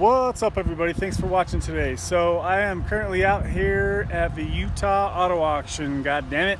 What's up, everybody? Thanks for watching today. So I am currently out here at the Utah Auto Auction, god damn it,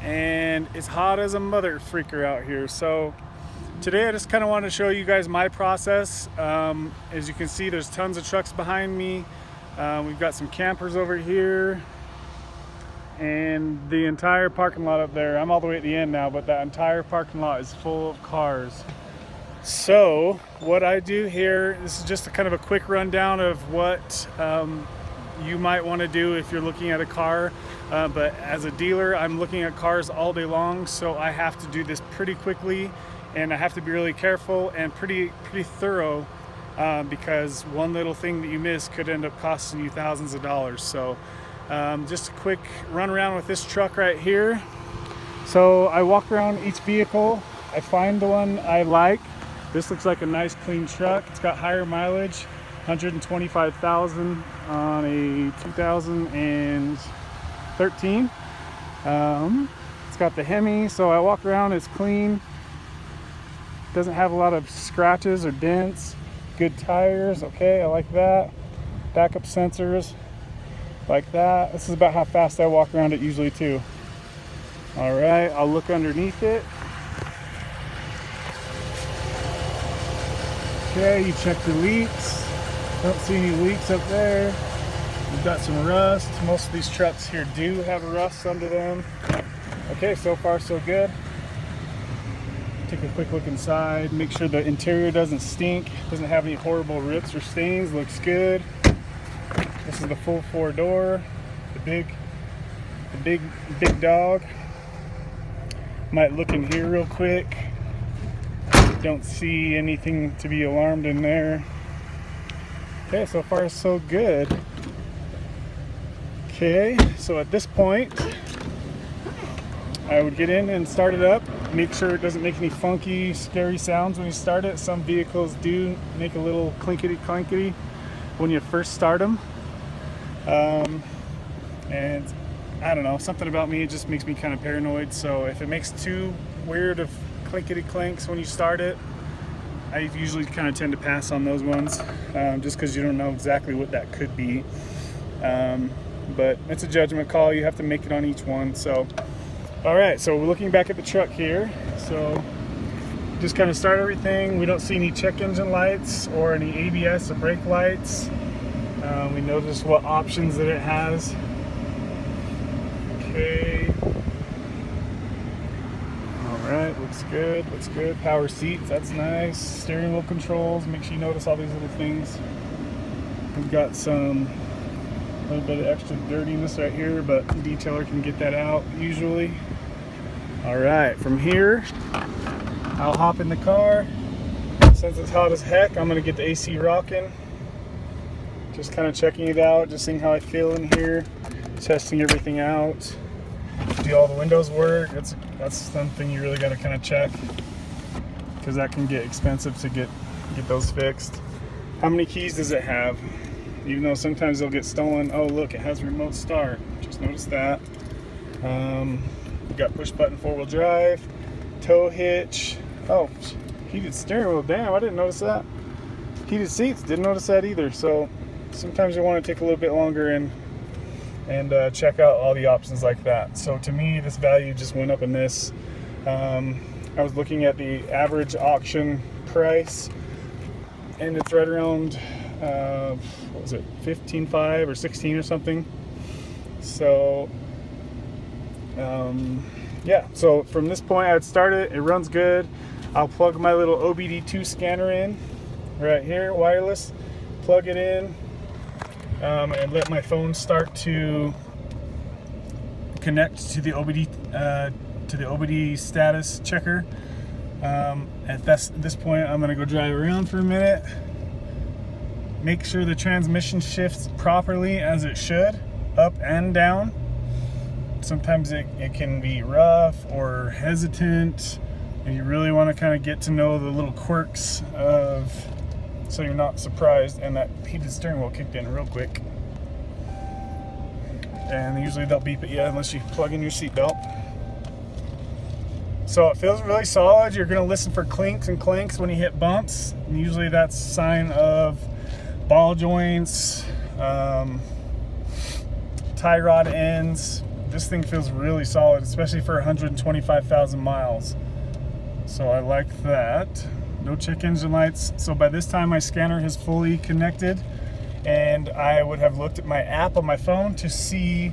and it's hot as a mother freaker out here. So today I just kind of wanted to show you guys my process. As you can see, there's tons of trucks behind me. We've got some campers over here and the entire parking lot up there. I'm all the way at the end now, but that entire parking lot is full of cars. So what I do here, this is just a kind of a quick rundown of what you might want to do if you're looking at a car, but as a dealer I'm looking at cars all day long, so I have to do this pretty quickly and I have to be really careful and pretty thorough, because one little thing that you miss could end up costing you thousands of dollars. So just a quick run around with this truck right here. So I walk around each vehicle, I find the one I like. This looks like a nice clean truck. It's got higher mileage, 125,000 on a 2013. It's got the Hemi, so I walk around, it's clean. Doesn't have a lot of scratches or dents. Good tires, okay, I like that. Backup sensors, like that. This is about how fast I walk around it usually too. All right, I'll look underneath it. Okay, you check the leaks. Don't see any leaks up there. We've got some rust. Most of these trucks here do have rust under them. Okay, so far so good. Take a quick look inside. Make sure the interior doesn't stink. Doesn't have any horrible rips or stains. Looks good. This is the full 4-door. The big dog. Might look in here real quick. Don't see anything to be alarmed in there. Okay, so far so good. Okay, so at this point I would get in and start it up, make sure it doesn't make any funky scary sounds when you start it. Some vehicles do make a little clinkety clankety when you first start them, and I don't know, something about me, it just makes me kind of paranoid. So if it makes too weird of clinkety clanks when you start it, I usually kind of tend to pass on those ones, just because you don't know exactly what that could be. But it's a judgment call. You have to make it on each one. So, all right. So we're looking back at the truck here. So just kind of start everything. We don't see any check engine lights or any ABS or brake lights. We notice what options that it has. Okay. Alright, looks good, looks good. Power seats, that's nice. Steering wheel controls, make sure you notice all these little things. We've got a little bit of extra dirtiness right here, but the detailer can get that out usually. Alright, from here, I'll hop in the car. Since it's hot as heck, I'm going to get the AC rocking. Just kind of checking it out, just seeing how I feel in here. Testing everything out. Do all the windows work? That's something you really got to kind of check, because that can get expensive to get those fixed. How many keys does it have? Even though sometimes they'll get stolen. Oh look, it has remote start. Just noticed that. We got push button 4-wheel drive, tow hitch. Oh, heated steering wheel. Damn, I didn't notice that. Heated seats, didn't notice that either. So sometimes you want to take a little bit longer and check out all the options like that. So to me, this value just went up in this. I was looking at the average auction price, and it's right around what was it, 15.5 or 16 or something. So yeah, so from this point I'd start it. It runs good. I'll plug my little OBD2 scanner in right here, wireless, plug it in, and let my phone start to connect to the OBD status checker. At this point, I'm gonna go drive around for a minute, make sure the transmission shifts properly as it should, up and down. Sometimes it can be rough or hesitant, and you really want to kind of get to know the little quirks of, so you're not surprised. And that heated steering wheel kicked in real quick, and usually they'll beep at you unless you plug in your seatbelt. So it feels really solid. You're going to listen for clinks and clanks when you hit bumps, and usually that's a sign of ball joints, tie rod ends. This thing feels really solid, especially for 125,000 miles. So I like that. No check engine lights. So by this time my scanner has fully connected, and I would have looked at my app on my phone to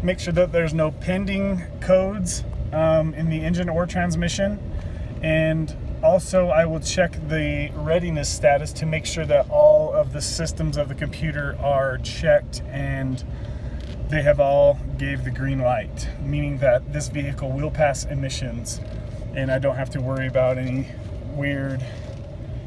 make sure that there's no pending codes in the engine or transmission. And also I will check the readiness status to make sure that all of the systems of the computer are checked and they have all gave the green light, meaning that this vehicle will pass emissions and I don't have to worry about any weird.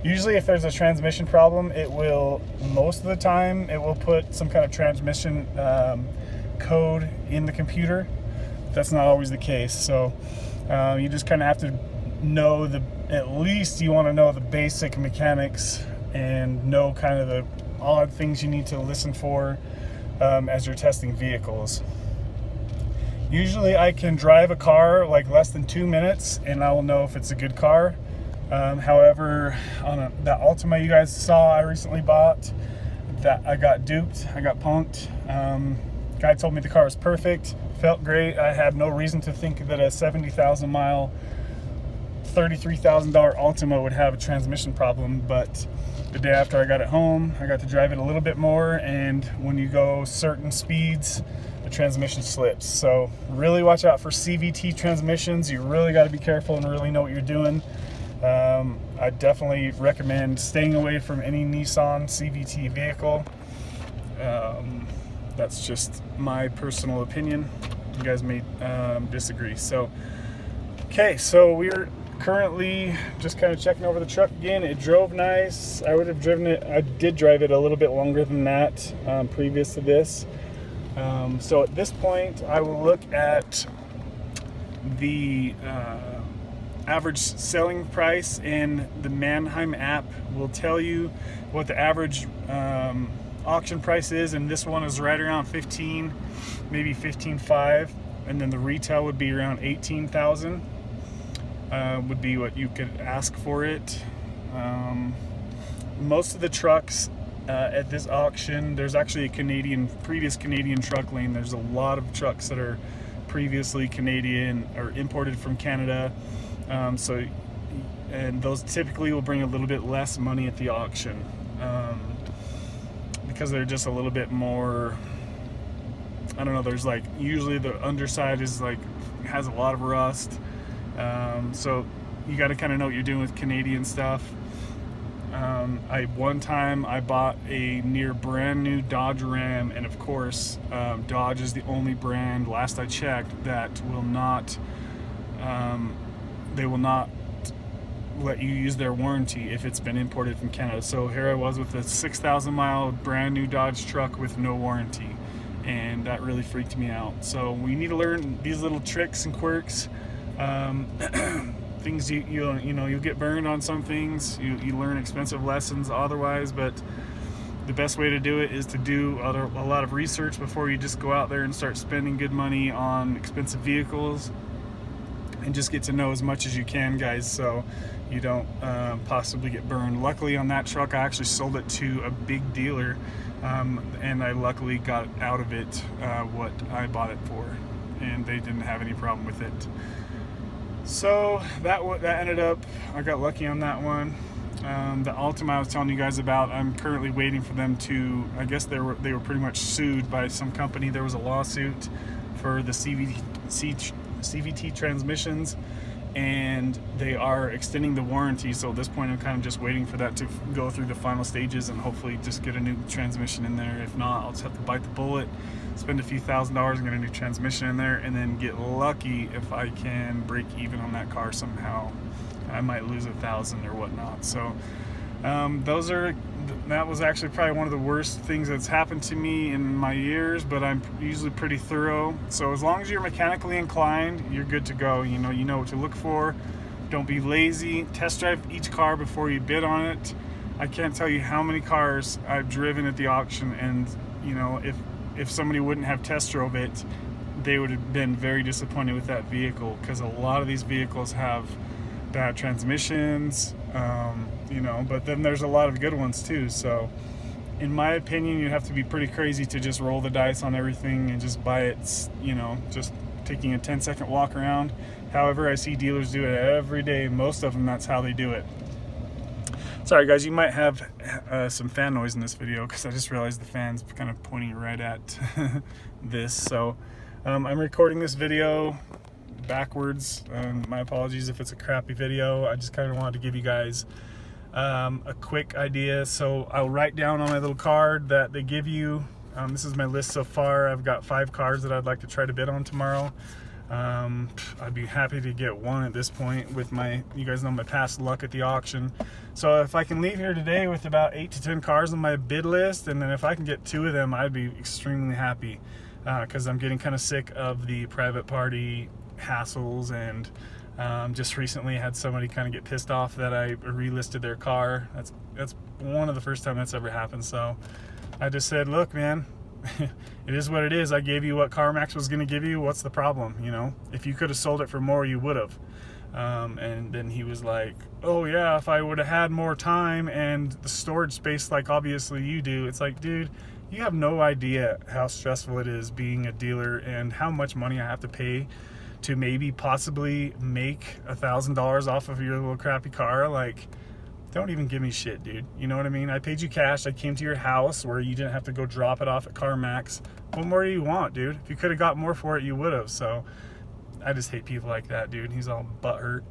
Usually if there's a transmission problem, most of the time it will put some kind of transmission code in the computer. That's not always the case. So you just kind of have to know at least you want to know the basic mechanics and know kind of the odd things you need to listen for as you're testing vehicles. Usually I can drive a car like less than 2 minutes and I will know if it's a good car. However, on that Altima you guys saw I recently bought, that I got duped, I got punked. Guy told me the car was perfect, felt great. I had no reason to think that a 70,000 mile, $33,000 Altima would have a transmission problem, but the day after I got it home, I got to drive it a little bit more, and when you go certain speeds, the transmission slips. So really watch out for CVT transmissions. You really got to be careful and really know what you're doing. I definitely recommend staying away from any Nissan CVT vehicle. That's just my personal opinion. You guys may disagree. So, okay, so we're currently just kind of checking over the truck again. It drove nice. I did drive it a little bit longer than that previous to this. So at this point, I will look at the average selling price, and the Manheim app will tell you what the average auction price is, and this one is right around 15, maybe 15.5, and then the retail would be around 18,000. Would be what you could ask for it. Most of the trucks at this auction, there's actually a previous Canadian truck lane. There's a lot of trucks that are previously Canadian or imported from Canada. And those typically will bring a little bit less money at the auction because they're just a little bit more, I don't know, there's like, usually the underside is like, has a lot of rust. So you got to kind of know what you're doing with Canadian stuff. One time I bought a near brand new Dodge Ram, and of course Dodge is the only brand, last I checked, that will not they will not let you use their warranty if it's been imported from Canada. So here I was with a 6,000 mile brand new Dodge truck with no warranty, and that really freaked me out. So we need to learn these little tricks and quirks. Things you'll get burned on some things. You learn expensive lessons otherwise, but the best way to do it is to do a lot of research before you just go out there and start spending good money on expensive vehicles, and just get to know as much as you can, guys, so you don't possibly get burned. Luckily on that truck I actually sold it to a big dealer, and I luckily got out of it what I bought it for, and they didn't have any problem with it. So that ended up, I got lucky on that one. The Altima I was telling you guys about, I'm currently waiting for them to, I guess they were pretty much sued by some company. There was a lawsuit for the CVT transmissions, and they are extending the warranty. So at this point I'm kind of just waiting for that to go through the final stages and hopefully just get a new transmission in there. If not, I'll just have to bite the bullet, spend a few $1,000s and get a new transmission in there, and then get lucky if I can break even on that car somehow. I might lose $1,000 or whatnot. So that was actually probably one of the worst things that's happened to me in my years, but I'm usually pretty thorough. So as long as you're mechanically inclined, you're good to go. You know what to look for. Don't be lazy. Test drive each car before you bid on it. I can't tell you how many cars I've driven at the auction, and if somebody wouldn't have test drove it, they would have been very disappointed with that vehicle, because a lot of these vehicles have bad transmissions, but then there's a lot of good ones too. So in my opinion, you have to be pretty crazy to just roll the dice on everything and just buy it, you know, just taking a 10-second walk around. However, I see dealers do it every day. Most of them, that's how they do it. Sorry guys, you might have some fan noise in this video because I just realized the fan's kind of pointing right at this. So I'm recording this video backwards. My apologies if it's a crappy video. I just kind of wanted to give you guys a quick idea. So I'll write down on my little card that they give you. This is my list so far. I've got 5 cars that I'd like to try to bid on tomorrow. I'd be happy to get one at this point with my, you guys know my past luck at the auction. So if I can leave here today with about 8 to 10 cars on my bid list, and then if I can get 2 of them, I'd be extremely happy, because I'm getting kind of sick of the private party hassles, and just recently had somebody kind of get pissed off that I relisted their car. That's one of the first time that's ever happened. So I just said, look man, it is what it is. I gave you what CarMax was going to give you. What's the problem? You know, if you could have sold it for more, you would have. And then he was like, oh yeah, if I would have had more time and the storage space like obviously you do. It's like, dude, you have no idea how stressful it is being a dealer and how much money I have to pay to maybe possibly make $1,000 off of your little crappy car. Like, don't even give me shit, dude. You know what I mean? I paid you cash. I came to your house where you didn't have to go drop it off at CarMax. What more do you want, dude? If you could have got more for it, you would have. So I just hate people like that, dude. He's all butthurt.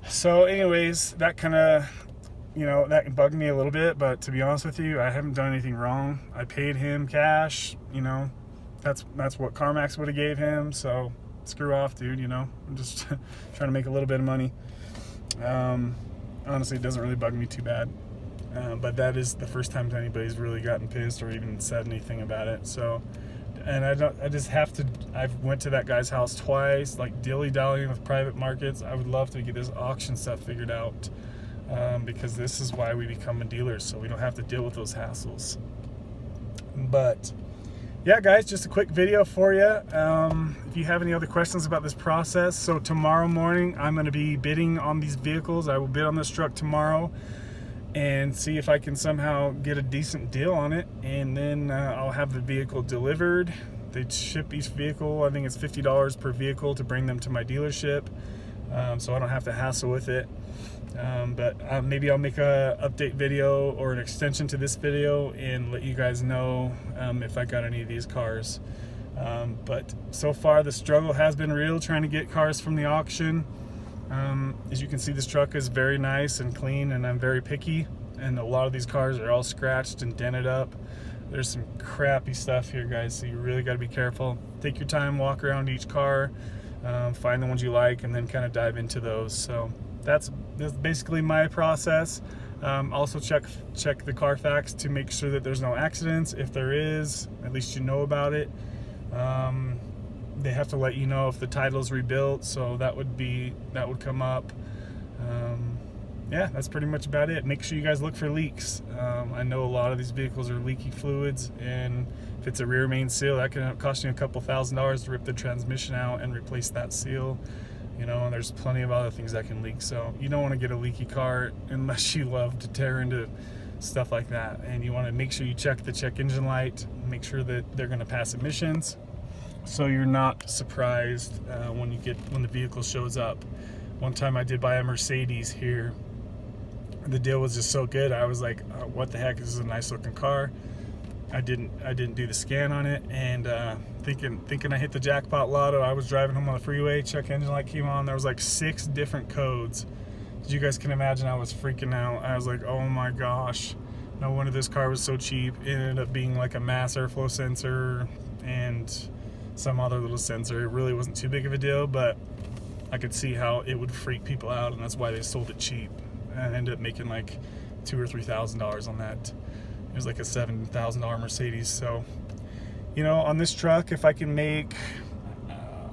So anyways, that kind of, you know, that bugged me a little bit. But to be honest with you, I haven't done anything wrong. I paid him cash. You know, that's what CarMax would have gave him. So screw off, dude. You know, I'm just trying to make a little bit of money. Honestly, it doesn't really bug me too bad, but that is the first time anybody's really gotten pissed or even said anything about it. So, and I just have to, I've went to that guy's house twice, like dilly-dallying with private markets. I would love to get this auction stuff figured out, because this is why we become a dealer, so we don't have to deal with those hassles. But yeah guys, just a quick video for you. If you have any other questions about this process, so tomorrow morning I'm going to be bidding on these vehicles. I will bid on this truck tomorrow and see if I can somehow get a decent deal on it, and then I'll have the vehicle delivered. They ship each vehicle, I think it's $50 per vehicle to bring them to my dealership, so I don't have to hassle with it. But maybe I'll make a update video or an extension to this video and let you guys know if I got any of these cars. But so far the struggle has been real trying to get cars from the auction. As you can see, this truck is very nice and clean, and I'm very picky, and a lot of these cars are all scratched and dented up. There's some crappy stuff here, guys, so you really got to be careful. Take your time, walk around each car, find the ones you like, and then kind of dive into those. So that's basically my process. Also check the Carfax to make sure that there's no accidents. If there is, at least you know about it. They have to let you know if the title's rebuilt, so that would come up. Yeah, that's pretty much about it. Make sure you guys look for leaks. I know a lot of these vehicles are leaky fluids, and if it's a rear main seal, that can cost you a couple $1,000s to rip the transmission out and replace that seal. You know, and there's plenty of other things that can leak. So you don't want to get a leaky car unless you love to tear into stuff like that. And you want to make sure you check the check engine light, make sure that they're going to pass emissions, so you're not surprised when the vehicle shows up. One time I did buy a Mercedes here. The deal was just so good. I was like, oh, what the heck? This is a nice looking car. I didn't do the scan on it, and thinking I hit the jackpot lotto. I was driving home on the freeway, check engine light came on. There was like 6 different codes. As you guys can imagine, I was freaking out. I was like, oh my gosh, no wonder this car was so cheap. It ended up being like a mass airflow sensor and some other little sensor. It really wasn't too big of a deal, but I could see how it would freak people out, and that's why they sold it cheap. And I ended up making like $2,000 or $3,000 on that. It was like a $7,000 Mercedes. So, you know, on this truck, if I can make,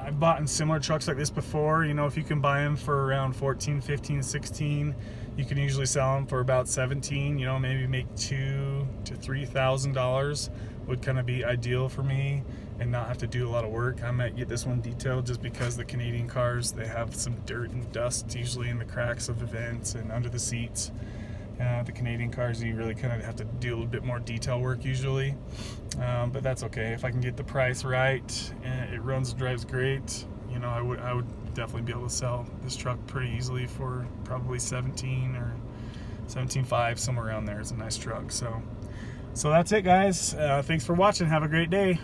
I've bought in similar trucks like this before. You know, if you can buy them for around 14, 15, 16, you can usually sell them for about 17. You know, maybe make $2,000 to $3,000 would kind of be ideal for me, and not have to do a lot of work. I might get this one detailed just because the Canadian cars, they have some dirt and dust usually in the cracks of the vents and under the seats. The Canadian cars, you really kind of have to do a little bit more detail work usually, but that's okay. If I can get the price right and it runs, drives great, you know, I would definitely be able to sell this truck pretty easily for probably 17 or 17.5, somewhere around there. It's a nice truck. So that's it, guys. Thanks for watching. Have a great day.